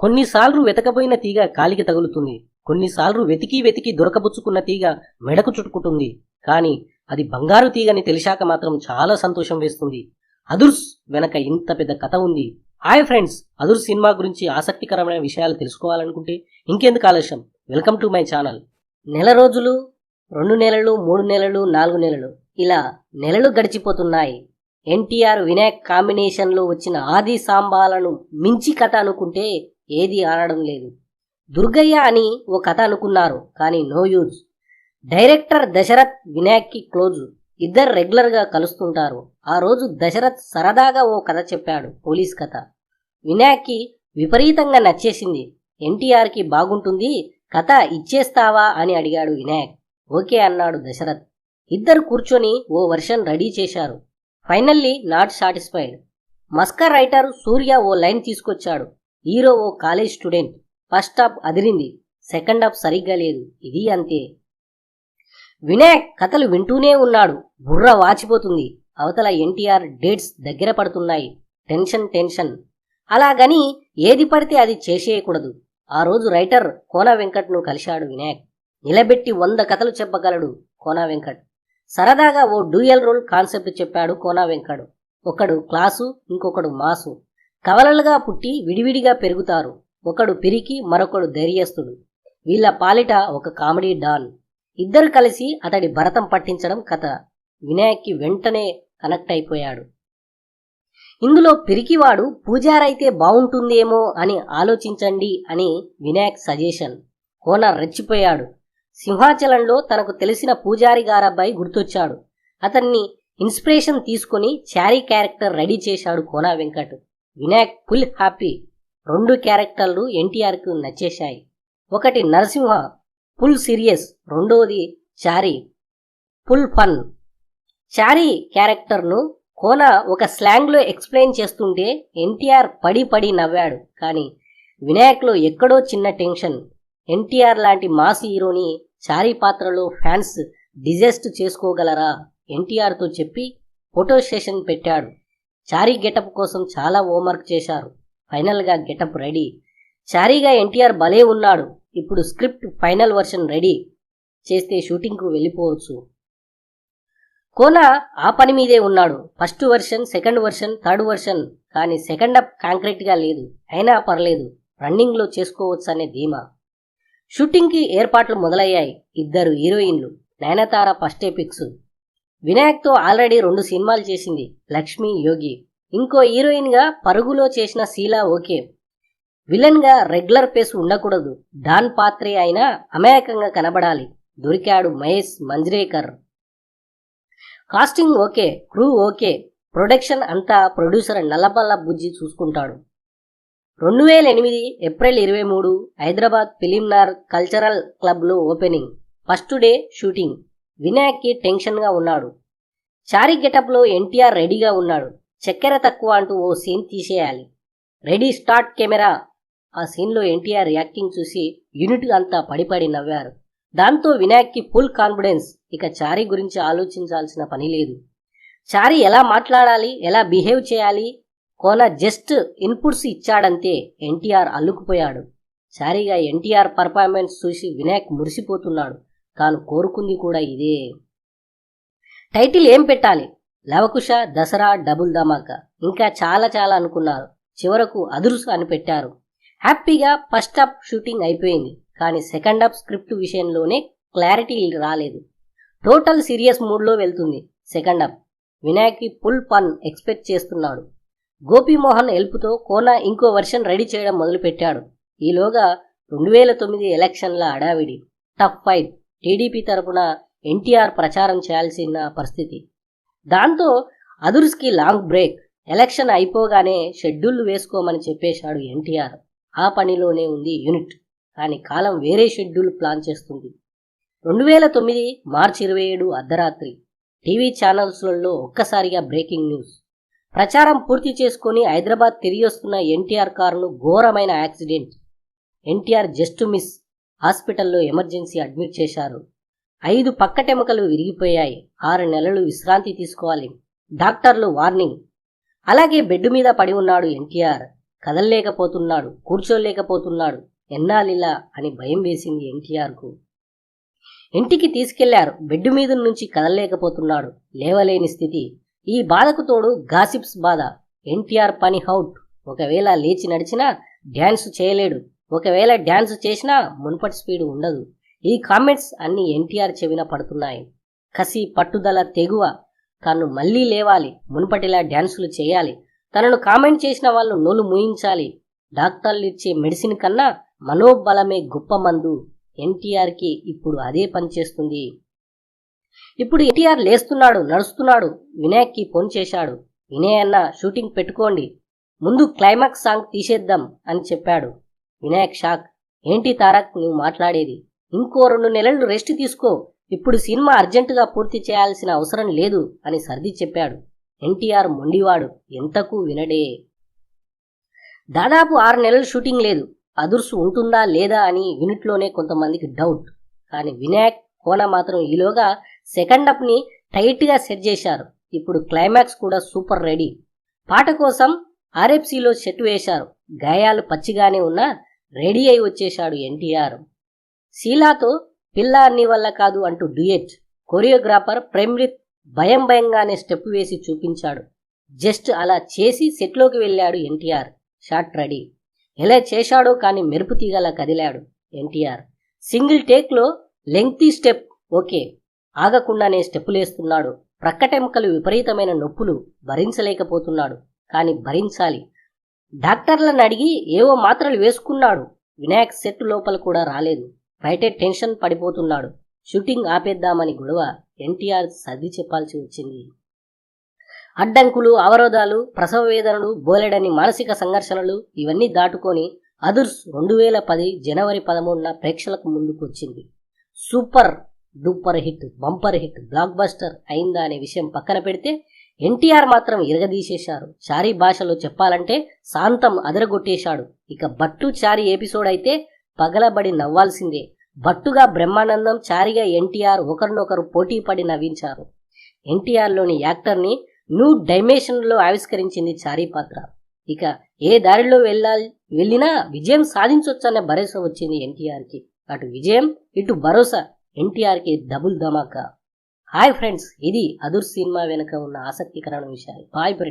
కొన్నిసార్లు వెతకపోయిన తీగ కాలికి తగులుతుంది. కొన్నిసార్లు వెతికి వెతికి దొరకబుచ్చుకున్న తీగ మెడకు చుట్టుకుంటుంది. కానీ అది బంగారు తీగని తెలిసాక మాత్రం చాలా సంతోషం వేస్తుంది. అదుర్స్ వెనక ఇంత పెద్ద కథ ఉంది. హాయ్ ఫ్రెండ్స్, అదుర్స్ సినిమా గురించి ఆసక్తికరమైన విషయాలు తెలుసుకోవాలనుకుంటే ఇంకెందుకు ఆలస్యం, వెల్కమ్ టు మై ఛానల్. నెల రోజులు, 2 నెలలు, 3 నెలలు, 4 నెలలు ఇలా నెలలు గడిచిపోతున్నాయి. ఎన్టీఆర్ వినాయక్ కాంబినేషన్లో వచ్చిన ఆది సాంబాలను మించి కథ అనుకుంటే ఏది ఆడడం లేదు. దుర్గయ్య అని ఓ కథ అనుకున్నారు, కానీ నో యూజ్. డైరెక్టర్ దశరథ్ వినాయక్కి క్లోజ్, ఇద్దరు రెగ్యులర్గా కలుస్తుంటారు. ఆ రోజు దశరథ్ సరదాగా ఓ కథ చెప్పాడు, పోలీస్ కథ. వినాయక్కి విపరీతంగా నచ్చేసింది. ఎన్టీఆర్కి బాగుంటుంది, కథ ఇచ్చేస్తావా అని అడిగాడు వినాయక్. ఓకే అన్నాడు దశరథ్. ఇద్దరు కూర్చొని ఓ వర్షన్ రెడీ చేశారు. Finally not satisfied. Maska writer Surya ఓ లైన్ తీసుకొచ్చాడు. హీరో ఓ కాలేజ్ స్టూడెంట్. ఫస్ట్ హాఫ్ అదిరింది, సెకండ్ హాఫ్ సరిగ్గా లేదు. ఇది అంతే. వినాయక్ కథలు వింటూనే ఉన్నాడు. బుర్ర వాచిపోతుంది. అవతల ఎన్టీఆర్ డేట్స్ దగ్గర పడుతున్నాయి. Tension tension. అలాగని ఏది పడితే అది చేసేయకూడదు. ఆ రోజు రైటర్ కోన వెంకట్ను కలిశాడు వినాయక్. నిలబెట్టి 100 కథలు చెప్పగలడు కోన వెంకట్. సరదాగా ఓ డ్యూయల్ రోల్ కాన్సెప్ట్ చెప్పాడు కోన వెంకట్. ఒకడు క్లాసు, ఇంకొకడు మాసు. కవలలుగా పుట్టి విడివిడిగా పెరుగుతారు. ఒకడు పిరికి, మరొకడు ధైర్యస్తుడు. వీళ్ళ పాలిట ఒక కామెడీ డాన్. ఇద్దరు కలిసి అతడి భరతం పట్టించడం కథ. వినాయక్కి వెంటనే కనెక్ట్ అయిపోయాడు. ఇందులో పిరికివాడు పూజారైతే బాగుంటుందేమో అని ఆలోచించండి అని వినాయక్ సజెషన్. కోన రెచ్చిపోయాడు. సింహాచలంలో తనకు తెలిసిన పూజారి గారబ్బాయి గుర్తొచ్చాడు. అతన్ని ఇన్స్పిరేషన్ తీసుకుని చారీ క్యారెక్టర్ రెడీ చేశాడు కోన వెంకట్. Vinayak full happy. 2 క్యారెక్టర్లు ఎన్టీఆర్కు నచ్చేశాయి. ఒకటి నరసింహ, ఫుల్ సీరియస్. రెండోది చారీ, ఫుల్ ఫన్. చారీ క్యారెక్టర్ను కోన ఒక స్లాంగ్లో ఎక్స్ప్లెయిన్ చేస్తుంటే ఎన్టీఆర్ పడి పడి నవ్వాడు. కానీ వినాయక్లో ఎక్కడో చిన్న టెన్షన్. ఎన్టీఆర్ లాంటి మాస్ హీరోని చారీ పాత్రలో ఫ్యాన్స్ డిజెస్ట్ చేసుకోగలరా? ఎన్టీఆర్తో చెప్పి ఫోటో సెషన్ పెట్టాడు. చారీ గెటప్ కోసం చాలా హోంవర్క్ చేశారు. ఫైనల్గా గెటప్ రెడీ. చారీగా ఎన్టీఆర్ భలే ఉన్నాడు. ఇప్పుడు స్క్రిప్ట్ ఫైనల్ వర్షన్ రెడీ చేస్తే షూటింగ్కు వెళ్ళిపోవచ్చు. కోన ఆ పని మీదే ఉన్నాడు. First version, second version, third version. కానీ సెకండ్ హాఫ్ కాంక్రీట్గా లేదు. అయినా పర్లేదు, రన్నింగ్లో చేసుకోవచ్చు అనే ధీమా. షూటింగ్కి ఏర్పాట్లు మొదలయ్యాయి. 2 హీరోయిన్లు. నయనతార ఫస్ట్ ఎపిక్స్. వినాయక్తో ఆల్రెడీ 2 సినిమాలు చేసింది, లక్ష్మి, యోగి. ఇంకో హీరోయిన్గా పరుగులో చేసిన శీలా ఓకే. విలన్గా రెగ్యులర్ పేస్ ఉండకూడదు. డాన్ పాత్రే అయినా అమాయకంగా కనబడాలి. దొరికాడు Mahesh Manjrekar. Casting okay, crew okay. Production అంతా ప్రొడ్యూసర్ నల్లబల్ల బుజ్జి చూసుకుంటాడు. 2008 ఏప్రిల్ 23 హైదరాబాద్ ఫిలింనగర్ కల్చరల్ క్లబ్లో ఓపెనింగ్. First day shooting. వినాయక్కి టెన్షన్గా ఉన్నాడు. చారీ గెటప్లో ఎన్టీఆర్ రెడీగా ఉన్నాడు. చక్కెర తక్కువ అంటూ ఓ సీన్ తీసేయాలి. Ready start camera. ఆ సీన్లో ఎన్టీఆర్ యాక్టింగ్ చూసి యూనిట్ అంతా పడిపడి నవ్వారు. దాంతో వినాయక్కి ఫుల్ కాన్ఫిడెన్స్. ఇక చారీ గురించి ఆలోచించాల్సిన పని లేదు. చారీ ఎలా మాట్లాడాలి, ఎలా బిహేవ్ చేయాలి, కోన జస్ట్ ఇన్పుట్స్ ఇచ్చాడంతే. ఎన్టీఆర్ అల్లుకుపోయాడు. చారీగా ఎన్టీఆర్ పర్ఫార్మెన్స్ చూసి వినాయక్ మురిసిపోతున్నాడు. తాను కోరుకుంది కూడా ఇదే. టైటిల్ ఏం పెట్టాలి? లవకుశ, దసరా, డబుల్ ధమాకా, ఇంకా చాలా చాలా అనుకున్నారు. చివరకు అదుర్స్ అని పెట్టారు. హ్యాపీగా ఫస్ట్ హాఫ్ షూటింగ్ అయిపోయింది. కానీ సెకండ్ హాఫ్ స్క్రిప్ట్ విషయంలోనే క్లారిటీ రాలేదు. టోటల్ సీరియస్ మూడ్లో వెళ్తుంది సెకండ్ హాఫ్. వినాయక్కి ఫుల్ ఫన్ ఎక్స్పెక్ట్ చేస్తున్నాడు. గోపీమోహన్ హెల్ప్తో కోన ఇంకో వర్షన్ రెడీ చేయడం మొదలుపెట్టాడు. ఈలోగా 2009 ఎలక్షన్ల హడావిడి. Tough fight. టీడీపీ తరపున ఎన్టీఆర్ ప్రచారం చేయాల్సిన పరిస్థితి. దాంతో అదుర్స్కి లాంగ్ బ్రేక్. ఎలక్షన్ అయిపోగానే షెడ్యూల్ వేసుకోమని చెప్పేశాడు ఎన్టీఆర్. ఆ పనిలోనే ఉంది యూనిట్. కానీ కాలం వేరే షెడ్యూల్ ప్లాన్ చేస్తుంది. 2009 మార్చి 27 అర్ధరాత్రి టీవీ ఛానల్స్లలో ఒక్కసారిగా బ్రేకింగ్ న్యూస్. ప్రచారం పూర్తి చేసుకుని హైదరాబాద్ తిరిగి వస్తున్న ఎన్టీఆర్ కారును ఘోరమైన యాక్సిడెంట్. NTR just miss. హాస్పిటల్లో ఎమర్జెన్సీ అడ్మిట్ చేశారు. 5 పక్కటెముకలు విరిగిపోయాయి. 6 నెలలు విశ్రాంతి తీసుకోవాలి. డాక్టర్లు వార్నింగ్. అలాగే బెడ్ మీద పడి ఉన్నాడు ఎన్టీఆర్. కదలలేకపోతున్నాడు, కూర్చోలేకపోతున్నాడు. ఎన్నాళ్ళిలా అని భయం వేసింది ఎన్టీఆర్కు. ఇంటికి తీసుకెళ్లారు. బెడ్ మీద నుంచి కదలలేకపోతున్నాడు, లేవలేని స్థితి. ఈ బాధకు తోడు గాసిప్స్ బాధ. ఎన్టీఆర్ పని హౌట్. ఒకవేళ లేచి నడిచినా డ్యాన్స్ చేయలేడు, ఒకవేళ డ్యాన్స్ చేసినా మునుపటి స్పీడ్ ఉండదు. ఈ కామెంట్స్ అన్ని ఎన్టీఆర్ చెవిన పడుతున్నాయి. కసి, పట్టుదల, తెగువ. తను మళ్లీ లేవాలి, మునుపటిలా డ్యాన్సులు చేయాలి, తనను కామెంట్ చేసిన వాళ్ళు నోలు మూయించాలి. డాక్టర్లు ఇచ్చే మెడిసిన్ కన్నా మనోబలమే గొప్ప మందు. ఎన్టీఆర్కి ఇప్పుడు అదే పనిచేస్తుంది. ఇప్పుడు ఎన్టీఆర్ లేస్తున్నాడు, నడుస్తున్నాడు. వినాయక్కి ఫోన్ చేశాడు. వినయ్ అన్న, షూటింగ్ పెట్టుకోండి, ముందు క్లైమాక్స్ సాంగ్ తీసేద్దాం అని చెప్పాడు. వినాయక్ షాక్. ఏంటి తారక్ నువ్వు మాట్లాడేది? ఇంకో 2 నెలలు రెస్ట్ తీసుకో, ఇప్పుడు సినిమా అర్జెంటుగా పూర్తి చేయాల్సిన అవసరం లేదు అని సర్ది చెప్పాడు. ఎన్టీఆర్ మొండివాడు, ఎంతకు వినడే. దాదాపు 6 నెలలు షూటింగ్ లేదు. అదుర్సు ఉంటుందా లేదా అని యూనిట్లోనే కొంతమందికి డౌట్. కానీ వినాయక్, కోన మాత్రం ఈలోగా సెకండ్ ని టైట్గా సెట్ చేశారు. ఇప్పుడు క్లైమాక్స్ కూడా సూపర్ రెడీ. పాట కోసం ఆర్ఎఫ్సిలో సెట్ వేశారు. గాయాలు పచ్చిగానే ఉన్నా రెడీ అయి వచ్చేశాడు ఎన్టీఆర్. శీలాతో పిల్ల అన్ని వల్ల కాదు అంటూ డ్యూయెట్. కొరియోగ్రాఫర్ ప్రేమ్రిత్ భయం భయంగానే స్టెప్ వేసి చూపించాడు. జస్ట్ అలా చేసి సెట్లోకి వెళ్ళాడు ఎన్టీఆర్. Shot ready. ఎలా చేశాడో కానీ మెరుపు తీగలా కదిలాడు ఎన్టీఆర్. సింగిల్ టేక్లో లెంగ్తీ స్టెప్ ఓకే, ఆగకుండానే స్టెప్పులేస్తున్నాడు. ప్రక్కటెముకలు విపరీతమైన నొప్పులు, భరించలేకపోతున్నాడు. కానీ భరించాలి. డాక్టర్లను అడిగి ఏవో మాత్రలు వేసుకున్నాడు. వినాయక్ సెట్ లోపల కూడా రాలేదు. బయటే టెన్షన్ పడిపోతున్నాడు. షూటింగ్ ఆపేద్దామని గొడవ. ఎన్టీఆర్ సర్ది చెప్పాల్సి వచ్చింది. అడ్డంకులు, అవరోధాలు, ప్రసవ వేదనలు, బోలెడని మానసిక సంఘర్షణలు ఇవన్నీ దాటుకొని అదుర్స్ 2010 జనవరి 13న ప్రేక్షకులకు ముందుకు వచ్చింది. Super duper hit, bumper hit, block buster అయిందా అనే విషయం పక్కన పెడితే ఎన్టీఆర్ మాత్రం ఇరగదీసేశారు. చారీ భాషలో చెప్పాలంటే శాంతం అదరగొట్టేశాడు. ఇక బట్టు చారీ ఎపిసోడ్ అయితే పగలబడి నవ్వాల్సిందే. బట్టుగా బ్రహ్మానందం, చారిగా ఎన్టీఆర్ ఒకరినొకరు పోటీ పడి నవ్వించారు. ఎన్టీఆర్లోని యాక్టర్ని న్యూ డైమెన్షన్లో ఆవిష్కరించింది చారీ పాత్ర. ఇక ఏ దారిలో వెళ్ళినా విజయం సాధించొచ్చనే భరోసా వచ్చింది ఎన్టీఆర్కి. అటు విజయం, ఇటు భరోసా. ఎన్టీఆర్కి డబుల్ ధమాకా. హాయ్ ఫ్రెండ్స్, ఇది అదుర్స్ సినిమా వెనుక ఉన్న ఆసక్తికరమైన విషయాలు. Bye friends.